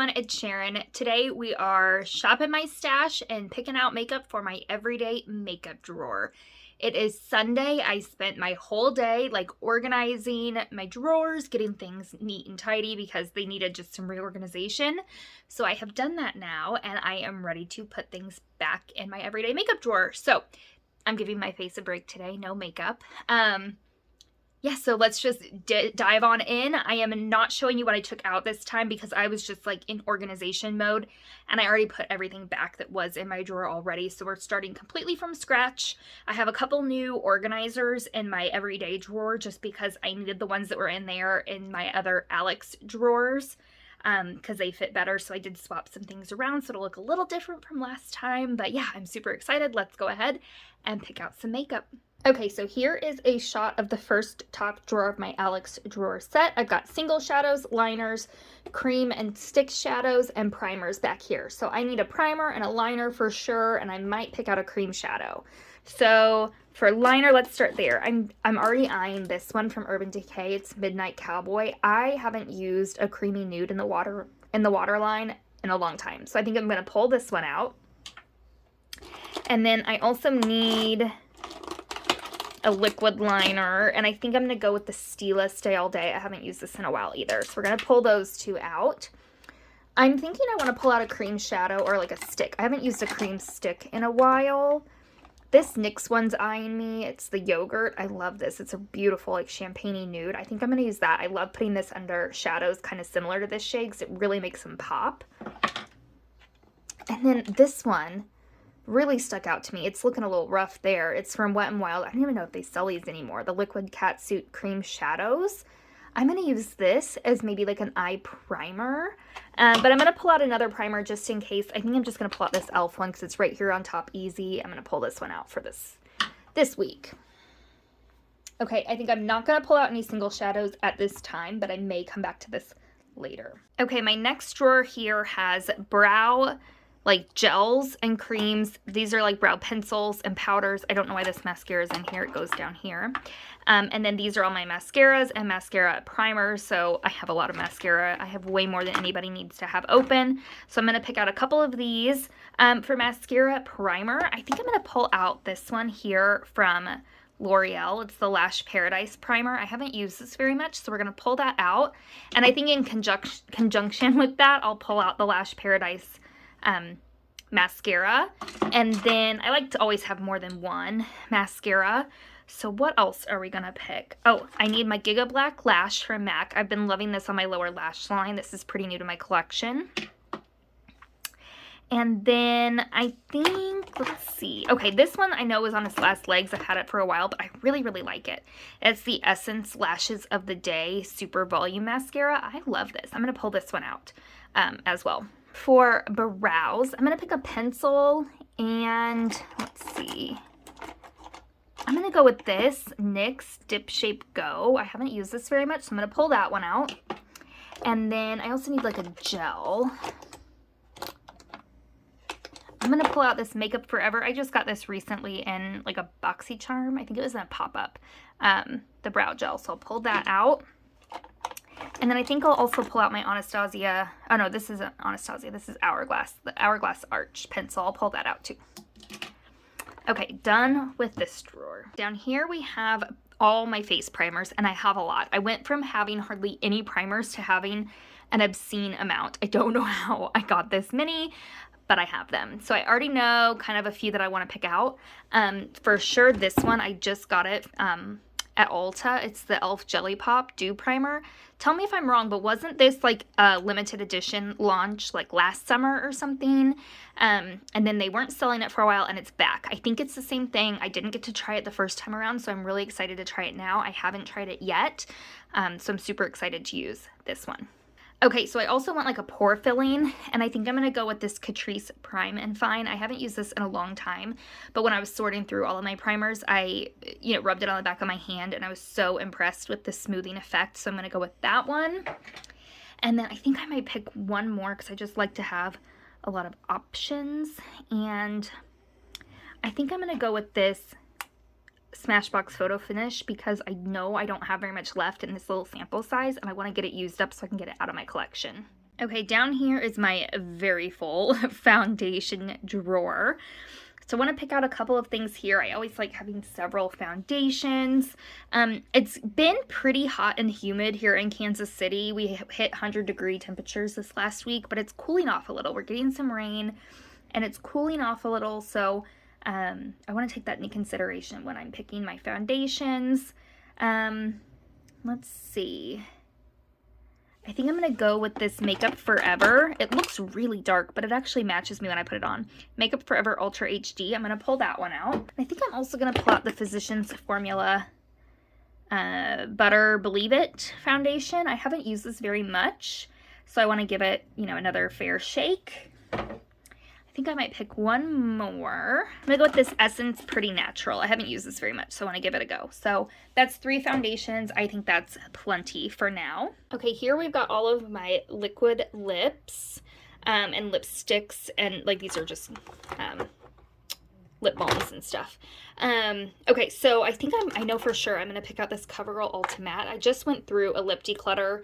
everyone, it's Sharon. Today we are shopping my stash and picking out makeup for my everyday makeup drawer. It is Sunday. I spent my whole day organizing my drawers, getting things neat and tidy because they needed just some reorganization. So I have done that now and I am ready to put things back in my everyday makeup drawer. So I'm giving my face a break today, no makeup. Yeah, so let's just dive on in. I am not showing you what I took out this time because I was just in organization mode and I already put everything back that was in my drawer already. So we're starting completely from scratch. I have a couple new organizers in my everyday drawer just because I needed the ones that were in there in my other Alex drawers because they fit better. So I did swap some things around so it'll look a little different from last time. But yeah, I'm super excited. Let's go ahead and pick out some makeup. Okay, so here is a shot of the first top drawer of my Alex drawer set. I've got single shadows, liners, cream and stick shadows, and primers back here. So I need a primer and a liner for sure, and I might pick out a cream shadow. So for liner, let's start there. I'm already eyeing this one from Urban Decay. It's Midnight Cowboy. I haven't used a creamy nude in the waterline in a long time. So I think I'm gonna pull this one out. And then I also need a liquid liner, and I think I'm gonna go with the Stila Stay All Day. I haven't used this in a while either, so we're gonna pull those two out. I'm thinking I want to pull out a cream shadow or like a stick. I haven't used a cream stick in a while. This NYX one's eyeing me. It's the yogurt. I love this. It's a beautiful champagne-y nude. I think I'm gonna use that. I love putting this under shadows kind of similar to this shade because it really makes them pop. And then this one really stuck out to me. It's looking a little rough there. It's from Wet n Wild. I don't even know if they sell these anymore. The Liquid Catsuit Cream Shadows. I'm going to use this as maybe like an eye primer. But I'm going to pull out another primer just in case. I think I'm just going to pull out this e.l.f. one because it's right here on top easy. I'm going to pull this one out for this week. Okay, I think I'm not going to pull out any single shadows at this time, but I may come back to this later. Okay, my next drawer here has brow gels and creams. These are brow pencils and powders. I don't know why this mascara is in here. It goes down here. And then these are all my mascaras and mascara primers. So I have a lot of mascara. I have way more than anybody needs to have open. So I'm going to pick out a couple of these. For mascara primer, I think I'm going to pull out this one here from L'Oreal. It's the Lash Paradise primer. I haven't used this very much, so we're going to pull that out. And I think in conjunction with that, I'll pull out the Lash Paradise mascara. And then I like to always have more than one mascara. So what else are we gonna pick? Oh, I need my Giga Black Lash from MAC. I've been loving this on my lower lash line. This is pretty new to my collection. And then I think, let's see. Okay, this one I know is on its last legs. I've had it for a while, but I really, really like it. It's the Essence Lashes of the Day Super Volume Mascara. I love this. I'm going to pull this one out as well. For brows, I'm going to pick a pencil and let's see. I'm going to go with this NYX Dip Shape Go. I haven't used this very much, so I'm going to pull that one out. And then I also need a gel. I'm going to pull out this Makeup Forever. I just got this recently in a BoxyCharm. I think it was in a pop-up, the brow gel. So I'll pull that out. And then I think I'll also pull out my Anastasia. Oh no, this isn't Anastasia. This is Hourglass. The Hourglass Arch pencil. I'll pull that out too. Okay, done with this drawer. Down here we have all my face primers, and I have a lot. I went from having hardly any primers to having an obscene amount. I don't know how I got this many, but I have them. So I already know kind of a few that I want to pick out. For sure, this one, I just got it at Ulta. It's the e.l.f. Jelly Pop Dew Primer. Tell me if I'm wrong, but wasn't this a limited edition launch last summer or something? And then they weren't selling it for a while and it's back. I think it's the same thing. I didn't get to try it the first time around, so I'm really excited to try it now. I haven't tried it yet, so I'm super excited to use this one. Okay, so I also want a pore filling, and I think I'm going to go with this Catrice Prime and Fine. I haven't used this in a long time, but when I was sorting through all of my primers, I rubbed it on the back of my hand, and I was so impressed with the smoothing effect, so I'm going to go with that one. And then I think I might pick one more because I just like to have a lot of options, and I think I'm going to go with this Smashbox Photo Finish because I know I don't have very much left in this little sample size and I want to get it used up so I can get it out of my collection. Okay, down here is my very full foundation drawer. So I want to pick out a couple of things here. I always like having several foundations. It's been pretty hot and humid here in Kansas City. We hit 100-degree temperatures this last week, but it's cooling off a little. We're getting some rain and it's cooling off a little. So I want to take that into consideration when I'm picking my foundations. Let's see. I think I'm going to go with this Makeup Forever. It looks really dark, but it actually matches me when I put it on. Makeup Forever Ultra HD. I'm going to pull that one out. I think I'm also going to pull out the Physicians Formula Butter Believe It foundation. I haven't used this very much, so I want to give it, you know, another fair shake. I think I might pick one more. I'm gonna go with this Essence Pretty Natural. I haven't used this very much, so I want to give it a go. So that's 3 foundations. I think that's plenty for now. Okay, here we've got all of my liquid lips and lipsticks, and like these are just lip balms and stuff. Okay, so I think I know for sure I'm gonna pick out this CoverGirl Ultra Matte. I just went through a lip declutter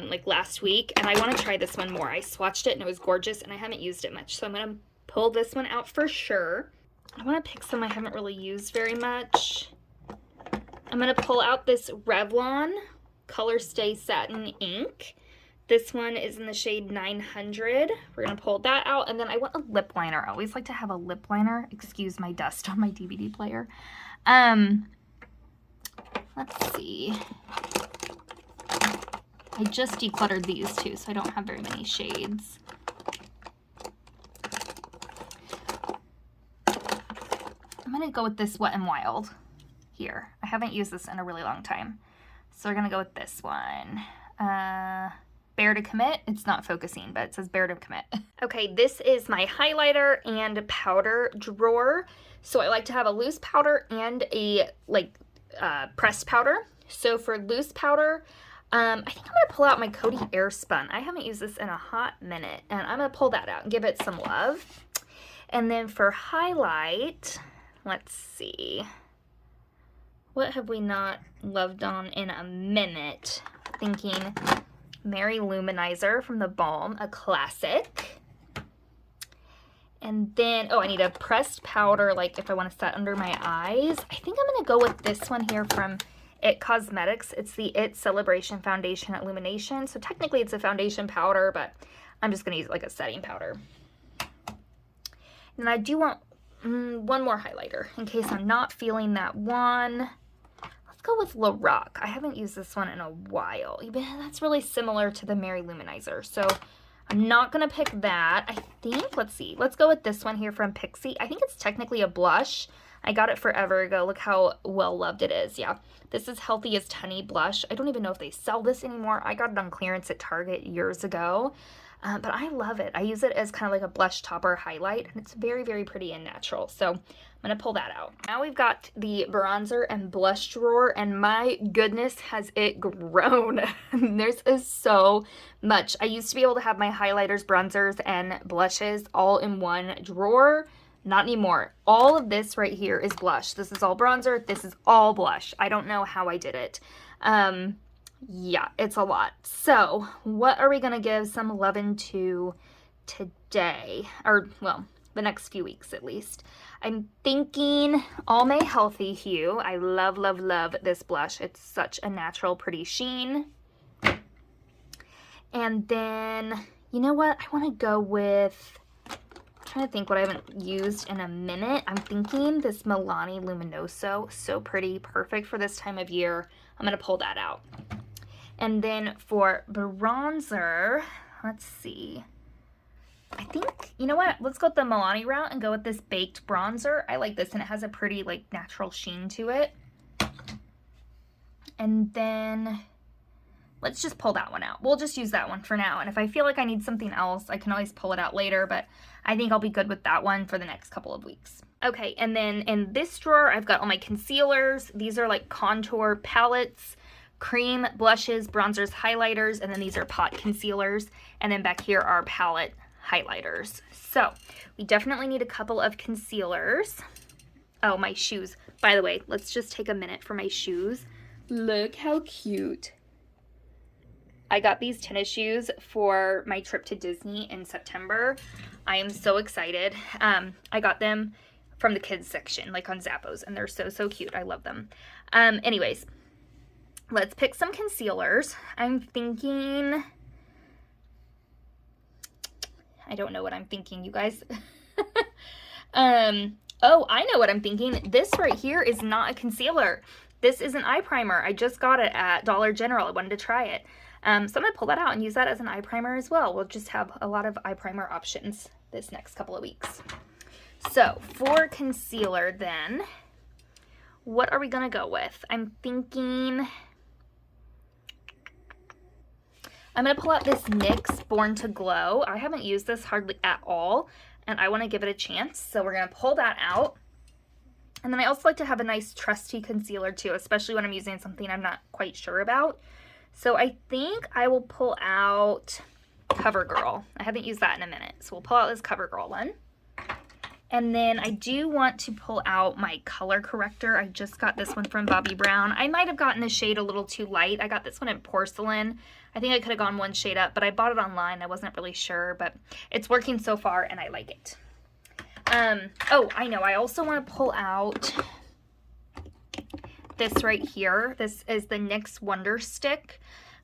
like last week, and I want to try this one more. I swatched it and it was gorgeous, and I haven't used it much, so I'm gonna pull this one out for sure. I want to pick some I haven't really used very much. I'm gonna pull out this Revlon Color Stay Satin Ink. This one is in the shade 900. We're gonna pull that out, and then I want a lip liner. I always like to have a lip liner. Excuse my dust on my DVD player. Let's see. I just decluttered these too, so I don't have very many shades. I'm gonna go with this Wet n Wild here. I haven't used this in a really long time, so we're gonna go with this one. Bear to Commit. It's not focusing, but it says Bear to Commit. Okay, this is my highlighter and powder drawer. So I like to have a loose powder and a pressed powder. So for loose powder, I think I'm gonna pull out my Coty Airspun. I haven't used this in a hot minute, and I'm gonna pull that out and give it some love. And then for highlight, let's see. What have we not loved on in a minute? Thinking Mary Luminizer from the Balm, a classic. And then, oh, I need a pressed powder, like if I want to set under my eyes. I think I'm gonna go with this one here from It Cosmetics. It's the It Celebration Foundation Illumination. So technically it's a foundation powder, but I'm just gonna use it like a setting powder. And I do want one more highlighter in case I'm not feeling that one. Let's go with La Rock. I haven't used this one in a while. That's really similar to the Mary Luminizer, so I'm not gonna pick that. I think, let's see. Let's go with this one here from Pixi. I think it's technically a blush. I got it forever ago. Look how well loved it is. Yeah, this is Healthiest Honey Blush. I don't even know if they sell this anymore. I got it on clearance at Target years ago, but I love it. I use it as kind of like a blush topper highlight, and it's very, very pretty and natural. So I'm gonna pull that out. Now we've got the bronzer and blush drawer, and my goodness, has it grown. There's so much. I used to be able to have my highlighters, bronzers, and blushes all in one drawer. Not anymore. All of this right here is blush. This is all bronzer. This is all blush. I don't know how I did it. Yeah, it's a lot. So what are we going to give some lovin' to today? Or, well, the next few weeks at least. I'm thinking Almay Healthy Hue. I love, love, love this blush. It's such a natural, pretty sheen. And then, you know what? I want to go with... trying to think what I haven't used in a minute. I'm thinking this Milani Luminoso. So pretty, perfect for this time of year. I'm gonna pull that out. And then for bronzer, let's see. I think, you know what? Let's go with the Milani route and go with this Baked Bronzer. I like this, and it has a pretty like natural sheen to it. And then let's just pull that one out. We'll just use that one for now. And if I feel like I need something else, I can always pull it out later, but I think I'll be good with that one for the next couple of weeks. Okay, and then in this drawer, I've got all my concealers. These are like contour palettes, cream, blushes, bronzers, highlighters, and then these are pot concealers. And then back here are palette highlighters. So we definitely need a couple of concealers. Oh, my shoes. By the way, let's just take a minute for my shoes. Look how cute. I got these tennis shoes for my trip to Disney in September. I am so excited. I got them from the kids section, like on Zappos, and they're so, so cute. I love them. Anyways, let's pick some concealers. I'm thinking, I don't know what I'm thinking, you guys. Oh, I know what I'm thinking. This right here is not a concealer. This is an eye primer. I just got it at Dollar General. I wanted to try it. So I'm going to pull that out and use that as an eye primer as well. We'll just have a lot of eye primer options this next couple of weeks. So for concealer then, what are we going to go with? I'm thinking, I'm going to pull out this NYX Born to Glow. I haven't used this hardly at all, and I want to give it a chance. So we're going to pull that out. And then I also like to have a nice trusty concealer too, especially when I'm using something I'm not quite sure about. So I think I will pull out CoverGirl. I haven't used that in a minute. So we'll pull out this CoverGirl one. And then I do want to pull out my color corrector. I just got this one from Bobbi Brown. I might have gotten the shade a little too light. I got this one in Porcelain. I think I could have gone one shade up, but I bought it online. I wasn't really sure, but it's working so far and I like it. Oh, I know. I also want to pull out this right here. This is the NYX Wonder Stick.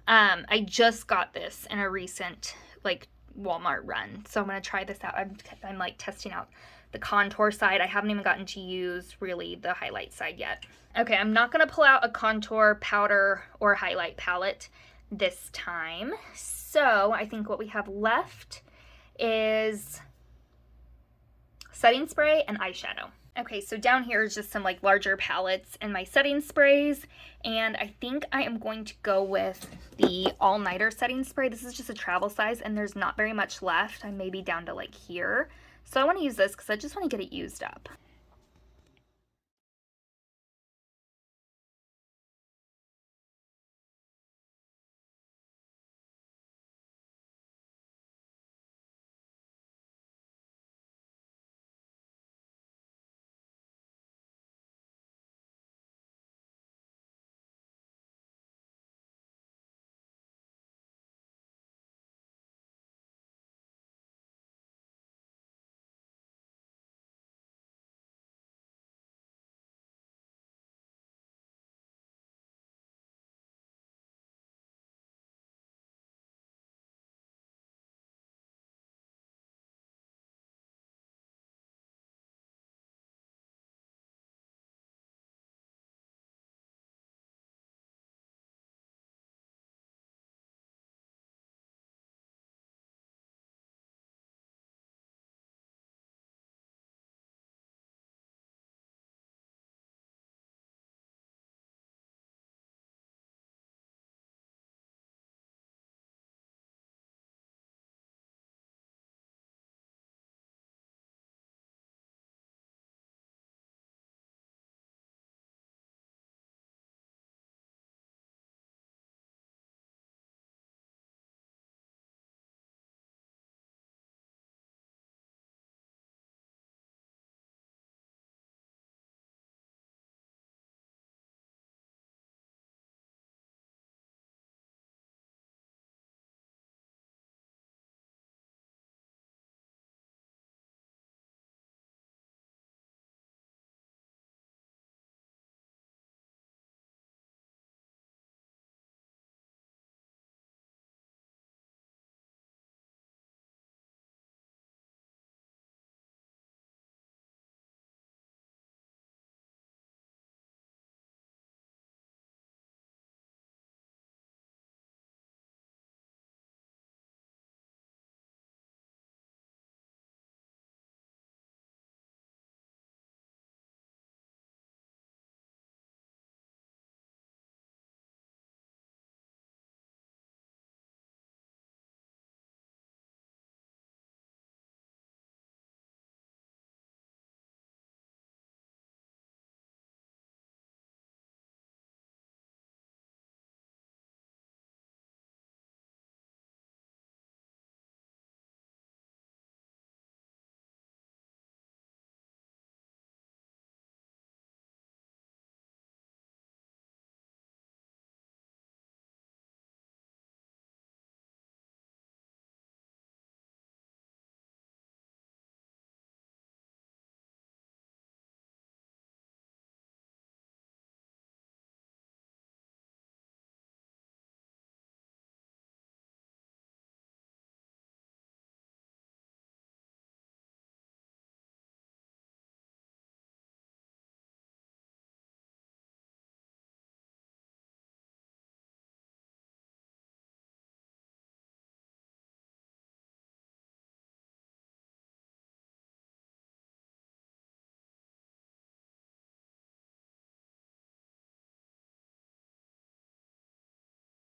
I just got this in a recent like Walmart run, so I'm going to try this out. I'm like testing out the contour side. I haven't even gotten to use really the highlight side yet. Okay, I'm not going to pull out a contour powder or highlight palette this time. So I think what we have left is setting spray and eyeshadow. Okay, so down here is just some like larger palettes and my setting sprays, and I think I am going to go with the all-nighter setting spray. This is just a travel size and there's not very much left. I'm maybe down to like here. So I want to use this because I just want to get it used up.